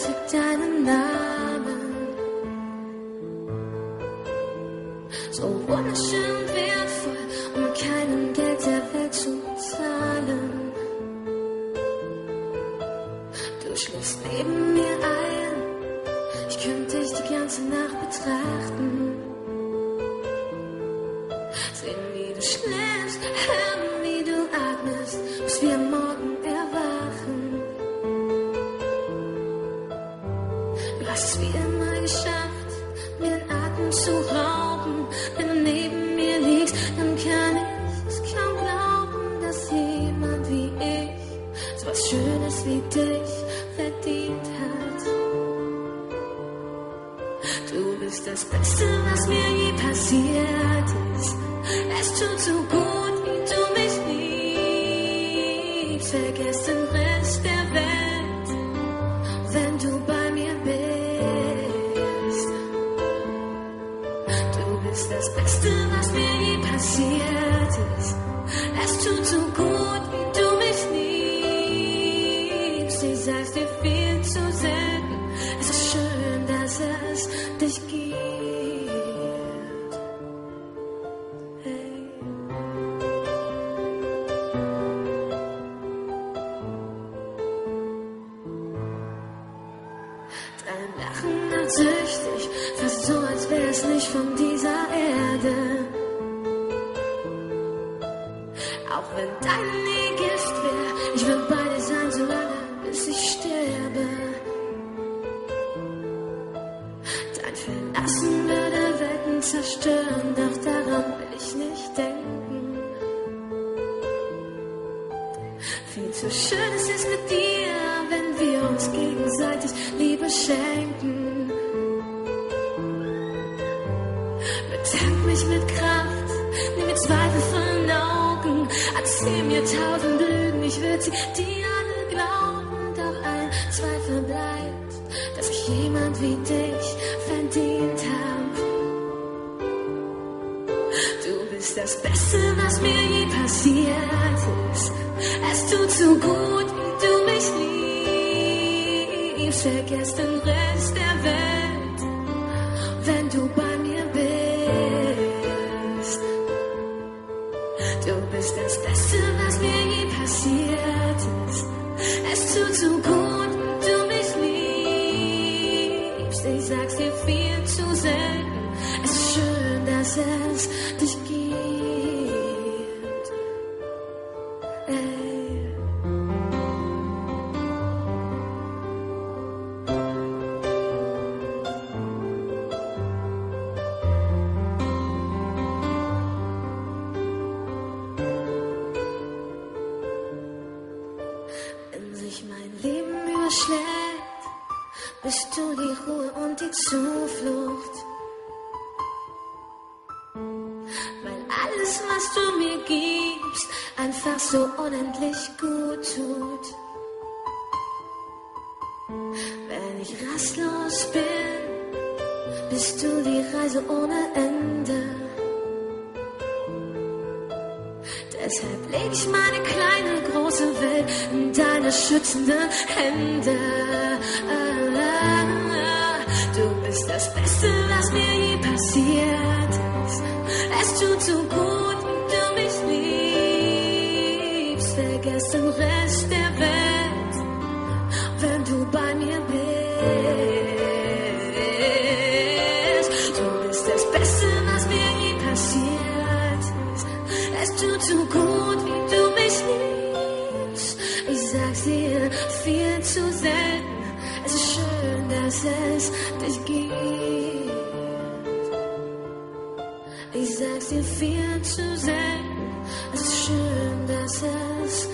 trägt deinen Namen. So wunderschön und wertvoll, um mit keinem Geld der Welt zu zahlen. Du schläfst neben mir ein, ich könnte dich die ganze Nacht betrachten. Sehen, wie du schläfst, hören, wie du atmest, bis wir am Morgen erwachen. Du hast es wie immer geschafft, mir den Atem zu rauben. Wenn du neben mir liegst, dann kann ich es kaum glauben, dass jemand wie ich so was Schönes wie dich verdient hat. Du bist das Beste, was mir je passiert ist. Es tut so gut, wie du mich liebst. Vergiss den Rest der Welt, wenn du bei mir bist. Du bist das Beste, was mir je passiert ist. Es tut so gut, wie du mich liebst. Ich sag's dir viel zu selten. Es ist schön, dass es dich gibt. Dein Lachen macht süchtig, fast so, als wär's nicht von dieser Erde. Auch wenn deine Nähe Gift wär, ich würd bei dir sein, solange bis ich sterbe. Dein Verlassen würde Welten zerstören, doch daran will ich nicht denken. Viel zu schön ist es mit dir, wenn wir uns gegenseitig Liebe schenken. Betank mich mit Kraft, nimm mir Zweifel von den Augen, erzähl mir 1000 Lügen, ich würd sie dir alle glauben, doch ein Zweifel bleibt, dass ich jemand wie dich verdient hab. Du bist das Beste, was mir je passiert ist. Es tut so gut, wie du mich liebst. Vergiss den Rest der Welt, wenn du bei mir bist. Du bist das Beste, was mir je passiert ist. Es tut so gut, wie du mich liebst. Ich sag's dir viel zu selten. Es ist schön, dass es dich gibt. Wenn sich mein Leben überschlägt, bist du die Ruhe und die Zuflucht. Weil alles, was du mir gibst, einfach so unendlich gut tut. Wenn ich rastlos bin, bist du die Reise ohne Ende. Deshalb leg ich meine kleine, große Welt in deine schützenden Hände. Du bist das Beste, was mir je passiert ist. Es tut so gut, wie du mich liebst. Vergiss den Rest der Welt, wenn du bei mir bist. Du bist das Beste, was mir je passiert ist. Es tut so gut, wie du mich liebst. Ich sag's dir viel zu selten. Es ist schön, dass es dich gibt. Ich sag's dir viel zu selten. Es ist schön, dass es